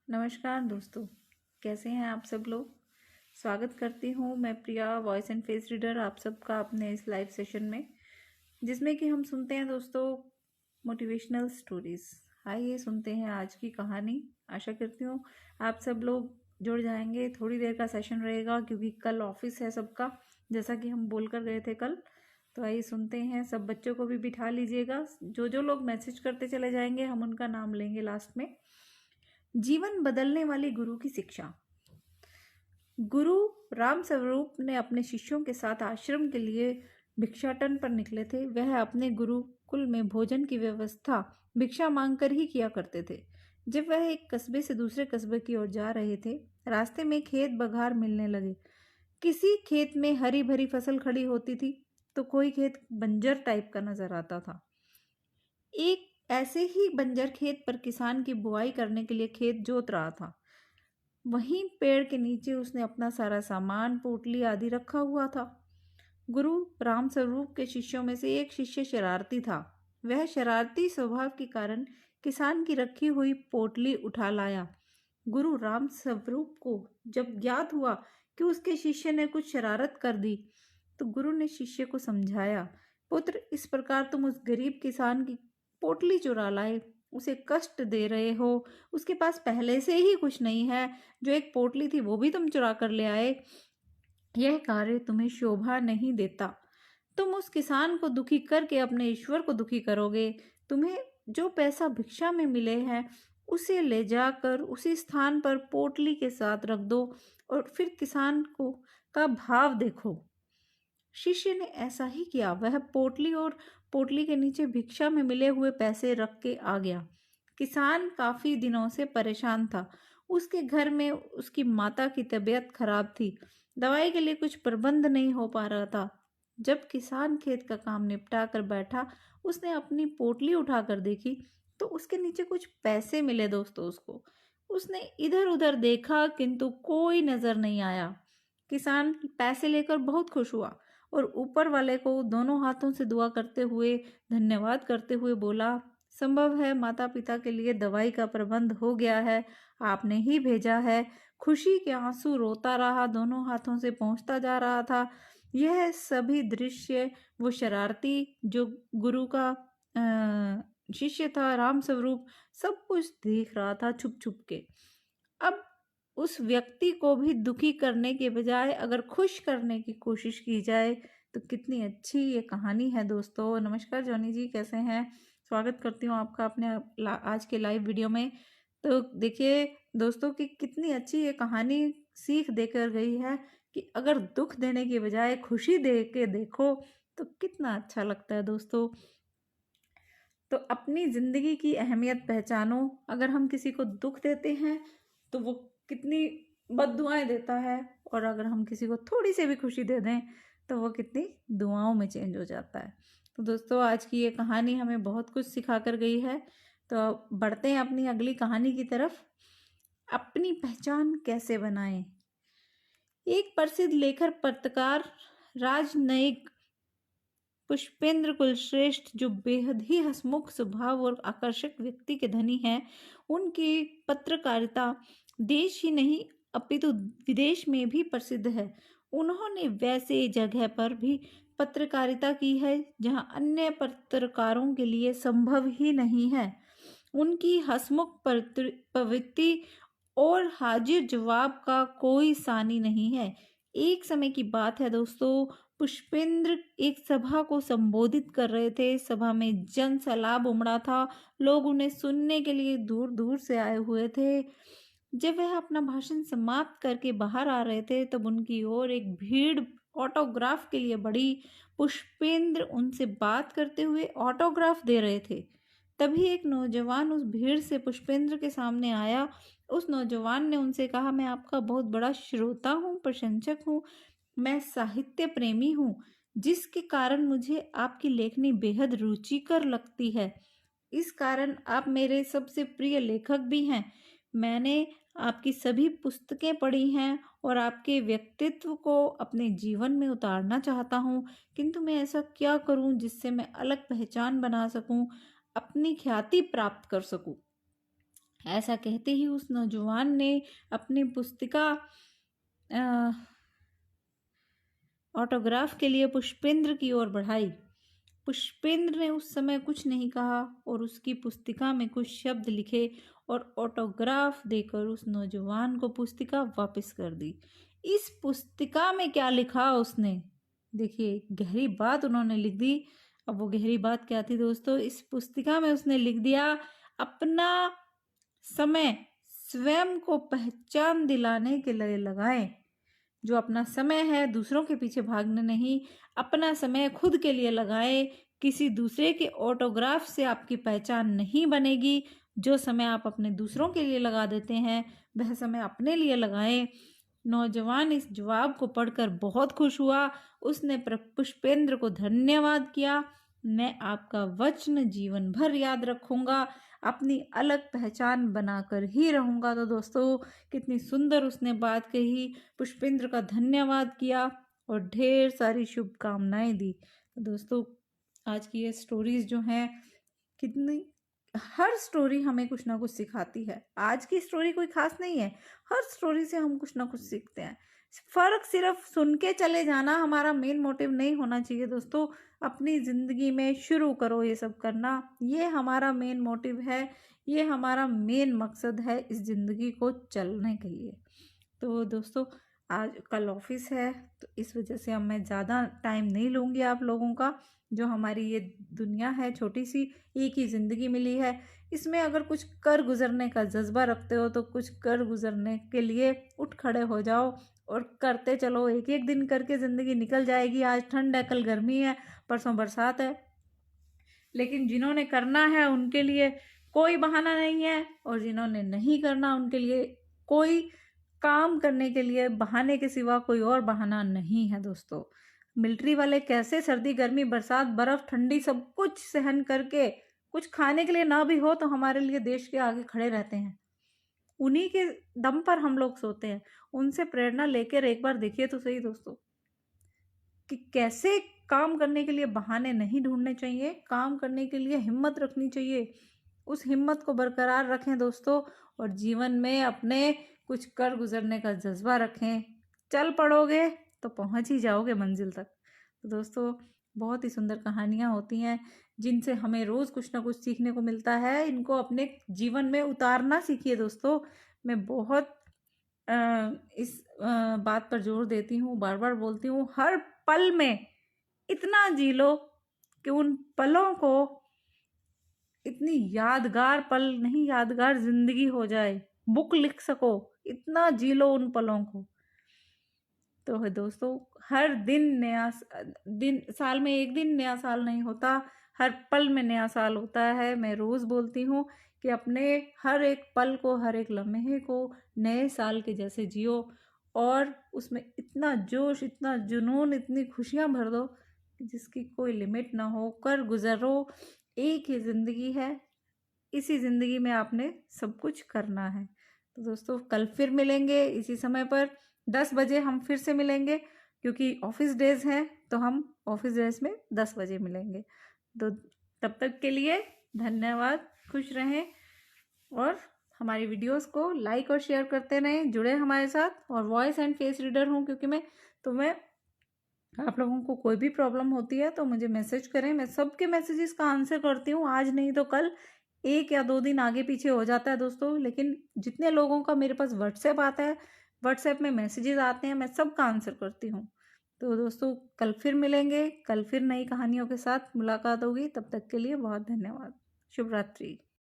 नमस्कार दोस्तों, कैसे हैं आप सब लोग। स्वागत करती हूँ मैं प्रिया, वॉइस एंड फेस रीडर, आप सबका अपने इस लाइव सेशन में, जिसमें कि हम सुनते हैं दोस्तों मोटिवेशनल स्टोरीज। आइए सुनते हैं आज की कहानी। आशा करती हूँ आप सब लोग जुड़ जाएंगे। थोड़ी देर का सेशन रहेगा क्योंकि कल ऑफिस है सबका, जैसा कि हम बोल कर गए थे कल। तो आइए सुनते हैं। सब बच्चों को भी बिठा लीजिएगा। जो जो लोग मैसेज करते चले जाएंगे हम उनका नाम लेंगे लास्ट में। जीवन बदलने वाली गुरु की शिक्षा। गुरु राम स्वरूप ने अपने शिष्यों के साथ आश्रम के लिए भिक्षाटन पर निकले थे। वह अपने गुरुकुल में भोजन की व्यवस्था भिक्षा मांगकर ही किया करते थे। जब वह एक कस्बे से दूसरे कस्बे की ओर जा रहे थे, रास्ते में खेत बघार मिलने लगे। किसी खेत में हरी भरी फसल खड़ी होती थी तो कोई खेत बंजर टाइप का नजर आता था। एक ऐसे ही बंजर खेत पर किसान की बुआई करने के लिए खेत जोत रहा था। वहीं पेड़ के नीचे उसने अपना सारा सामान, पोटली आदि रखा हुआ था। गुरु रामस्वरूप के शिष्यों में से एक शिष्य शरारती था। वह शरारती स्वभाव के कारण किसान की रखी हुई पोटली उठा लाया। गुरु रामस्वरूप को जब ज्ञात हुआ कि उसके शिष्य ने कुछ शरारत कर दी, तो गुरु ने शिष्य को समझाया, पुत्र, इस प्रकार तुम उस गरीब किसान की पोटली चुरा लाए, उसे कष्ट दे रहे हो। उसके पास पहले से ही कुछ नहीं है, जो एक पोटली थी वो भी तुम चुरा कर ले आए। यह कार्य तुम्हें शोभा नहीं देता। तुम उस किसान को दुखी करके अपने ईश्वर को दुखी करोगे। तुम्हें जो पैसा भिक्षा में मिले हैं उसे ले जाकर उसी स्थान पर पोटली के साथ रख दो और फिर किसान को का भाव देखो। शिष्य ने ऐसा ही किया। वह पोटली और पोटली के नीचे भिक्षा में मिले हुए पैसे रख के आ गया। किसान काफी दिनों से परेशान था। उसके घर में उसकी माता की तबीयत खराब थी। दवाई के लिए कुछ प्रबंध नहीं हो पा रहा था। जब किसान खेत का काम निपटा कर बैठा, उसने अपनी पोटली उठाकर देखी तो उसके नीचे कुछ पैसे मिले दोस्तों उसको। उसने इधर उधर देखा किंतु कोई नजर नहीं आया। किसान पैसे लेकर बहुत खुश हुआ और ऊपर वाले को दोनों हाथों से दुआ करते हुए, धन्यवाद करते हुए बोला, संभव है माता पिता के लिए दवाई का प्रबंध हो गया है, आपने ही भेजा है। खुशी के आंसू रोता रहा, दोनों हाथों से पहुंचता जा रहा था। यह सभी दृश्य वो शरारती जो गुरु का शिष्य था राम स्वरूप, सब कुछ देख रहा था छुप छुप के। अब उस व्यक्ति को भी दुखी करने के बजाय अगर खुश करने की कोशिश की जाए तो कितनी अच्छी ये कहानी है दोस्तों। नमस्कार जॉनी जी, कैसे हैं। स्वागत करती हूँ आपका अपने आज के लाइव वीडियो में। तो देखिए दोस्तों कि कितनी अच्छी ये कहानी सीख देकर गई है कि अगर दुख देने के बजाय खुशी दे के देखो तो कितना अच्छा लगता है दोस्तों। तो अपनी जिंदगी की अहमियत पहचानो। अगर हम किसी को दुख देते हैं तो वो कितनी बद्दुआएं देता है, और अगर हम किसी को थोड़ी सी भी खुशी दे दें तो वो कितनी दुआओं में चेंज हो जाता है। तो दोस्तों आज की ये कहानी हमें बहुत कुछ सिखा कर गई है। तो बढ़ते हैं अपनी अगली कहानी की तरफ। अपनी पहचान कैसे बनाएं। एक प्रसिद्ध लेखक पत्रकार राजनयिक पुष्पेंद्र कुलश्रेष्ठ, जो बेहद ही हंसमुख स्वभाव और आकर्षक व्यक्ति के धनी हैं, उनकी पत्रकारिता देश ही नहीं अपितु विदेश में भी प्रसिद्ध है। उन्होंने वैसे जगह पर भी पत्रकारिता की है जहां अन्य पत्रकारों के लिए संभव ही नहीं है। उनकी हंसमुख प्रवृत्ति और हाजिर जवाब का कोई सानी नहीं है। एक समय की बात है दोस्तों, पुष्पेंद्र एक सभा को संबोधित कर रहे थे। सभा में जन सैलाब उमड़ा था। लोग उन्हें सुनने के लिए दूर दूर से आए हुए थे। जब वह अपना भाषण समाप्त करके बाहर आ रहे थे तब उनकी ओर एक भीड़ ऑटोग्राफ के लिए बढ़ी। पुष्पेंद्र उनसे बात करते हुए ऑटोग्राफ दे रहे थे। तभी एक नौजवान उस भीड़ से पुष्पेंद्र के सामने आया। उस नौजवान ने उनसे कहा, मैं आपका बहुत बड़ा श्रोता हूँ, प्रशंसक हूँ, मैं साहित्य प्रेमी हूँ, जिसके कारण मुझे आपकी लेखनी बेहद रुचिकर लगती है। इस कारण आप मेरे सबसे प्रिय लेखक भी हैं। मैंने आपकी सभी पुस्तकें पढ़ी हैं और आपके व्यक्तित्व को अपने जीवन में उतारना चाहता हूँ, किंतु मैं ऐसा क्या करूँ जिससे मैं अलग पहचान बना सकूँ, अपनी ख्याति प्राप्त कर सकूँ। ऐसा कहते ही उस नौजवान ने अपनी पुस्तिका ऑटोग्राफ के लिए पुष्पेंद्र की ओर बढ़ाई। पुष्पेंद्र ने उस समय कुछ नहीं कहा और उसकी पुस्तिका में कुछ शब्द लिखे और ऑटोग्राफ देकर उस नौजवान को पुस्तिका वापस कर दी। इस पुस्तिका में क्या लिखा उसने, देखिए गहरी बात उन्होंने लिख दी। अब वो गहरी बात क्या थी दोस्तों, इस पुस्तिका में उसने लिख दिया, अपना समय स्वयं को पहचान दिलाने के लिए लगाएं। जो अपना समय है दूसरों के पीछे भागने नहीं, अपना समय खुद के लिए लगाएं। किसी दूसरे के ऑटोग्राफ से आपकी पहचान नहीं बनेगी। जो समय आप अपने दूसरों के लिए लगा देते हैं वह समय अपने लिए लगाएं। नौजवान इस जवाब को पढ़कर बहुत खुश हुआ। उसने पुष्पेंद्र को धन्यवाद किया। मैं आपका वचन जीवन भर याद रखूंगा, अपनी अलग पहचान बनाकर ही रहूंगा। तो दोस्तों कितनी सुंदर उसने बात कही, पुष्पेंद्र का धन्यवाद किया और ढेर सारी शुभकामनाएं दी। तो दोस्तों आज की ये स्टोरीज जो हैं, कितनी हर स्टोरी हमें कुछ ना कुछ सिखाती है। आज की स्टोरी कोई खास नहीं है, हर स्टोरी से हम कुछ ना कुछ सीखते हैं। फर्क सिर्फ सुन के चले जाना हमारा मेन मोटिव नहीं होना चाहिए दोस्तों। अपनी ज़िंदगी में शुरू करो ये सब करना, ये हमारा मेन मोटिव है, ये हमारा मेन मकसद है इस ज़िंदगी को चलने के लिए। तो दोस्तों आज कल ऑफिस है तो इस वजह से अब मैं ज़्यादा टाइम नहीं लूँगी आप लोगों का। जो हमारी ये दुनिया है छोटी सी, एक ही ज़िंदगी मिली है, इसमें अगर कुछ कर गुजरने का जज्बा रखते हो तो कुछ कर गुजरने के लिए उठ खड़े हो जाओ और करते चलो। एक एक दिन करके ज़िंदगी निकल जाएगी। आज ठंड है, कल गर्मी है, परसों बरसात है, लेकिन जिन्होंने करना है उनके लिए कोई बहाना नहीं है और जिन्होंने नहीं करना उनके लिए कोई काम करने के लिए बहाने के सिवा कोई और बहाना नहीं है दोस्तों। मिलिट्री वाले कैसे सर्दी गर्मी बरसात बर्फ ठंडी सब कुछ सहन करके कुछ खाने के लिए ना भी हो तो हमारे लिए देश के आगे खड़े रहते हैं। उन्हीं के दम पर हम लोग सोते हैं। उनसे प्रेरणा लेकर एक बार देखिए तो सही दोस्तों कि कैसे काम करने के लिए बहाने नहीं ढूंढने चाहिए, काम करने के लिए हिम्मत रखनी चाहिए। उस हिम्मत को बरकरार रखें दोस्तों और जीवन में अपने कुछ कर गुजरने का जज्बा रखें। चल पड़ोगे तो पहुंच ही जाओगे मंजिल तक। तो दोस्तों बहुत ही सुंदर कहानियाँ होती हैं जिनसे हमें रोज़ कुछ ना कुछ सीखने को मिलता है। इनको अपने जीवन में उतारना सीखिए दोस्तों। मैं बहुत इस बात पर जोर देती हूँ, बार बार बोलती हूँ, हर पल में इतना जी लो कि उन पलों को इतनी यादगार पल नहीं, यादगार जिंदगी हो जाए, बुक लिख सको, इतना जी लो उन पलों को। तो दोस्तों हर दिन नया दिन, साल में एक दिन नया साल नहीं होता, हर पल में नया साल होता है। मैं रोज़ बोलती हूँ कि अपने हर एक पल को, हर एक लम्हे को नए साल के जैसे जियो और उसमें इतना जोश, इतना जुनून, इतनी खुशियाँ भर दो जिसकी कोई लिमिट ना हो। कर गुजरो, एक ही ज़िंदगी है, इसी ज़िंदगी में आपने सब कुछ करना है। तो दोस्तों कल फिर मिलेंगे इसी समय पर 10 बजे हम फिर से मिलेंगे, क्योंकि ऑफिस डेज हैं तो हम ऑफिस डेज में 10 बजे मिलेंगे। तो तब तक के लिए धन्यवाद, खुश रहें और हमारी वीडियोस को लाइक और शेयर करते रहें, जुड़े हमारे साथ। और वॉइस एंड फेस रीडर हूँ क्योंकि मैं आप लोगों को कोई भी प्रॉब्लम होती है तो मुझे मैसेज करें, मैं सबके मैसेजेस का आंसर करती हूँ। आज नहीं तो कल, 1 या 2 दिन आगे पीछे हो जाता है दोस्तों, लेकिन जितने लोगों का मेरे पास व्हाट्सएप आता है, व्हाट्सएप में मैसेजेस आते हैं, मैं सबका आंसर करती हूँ। तो दोस्तों कल फिर मिलेंगे, कल फिर नई कहानियों के साथ मुलाकात होगी। तब तक के लिए बहुत धन्यवाद। शुभ रात्रि।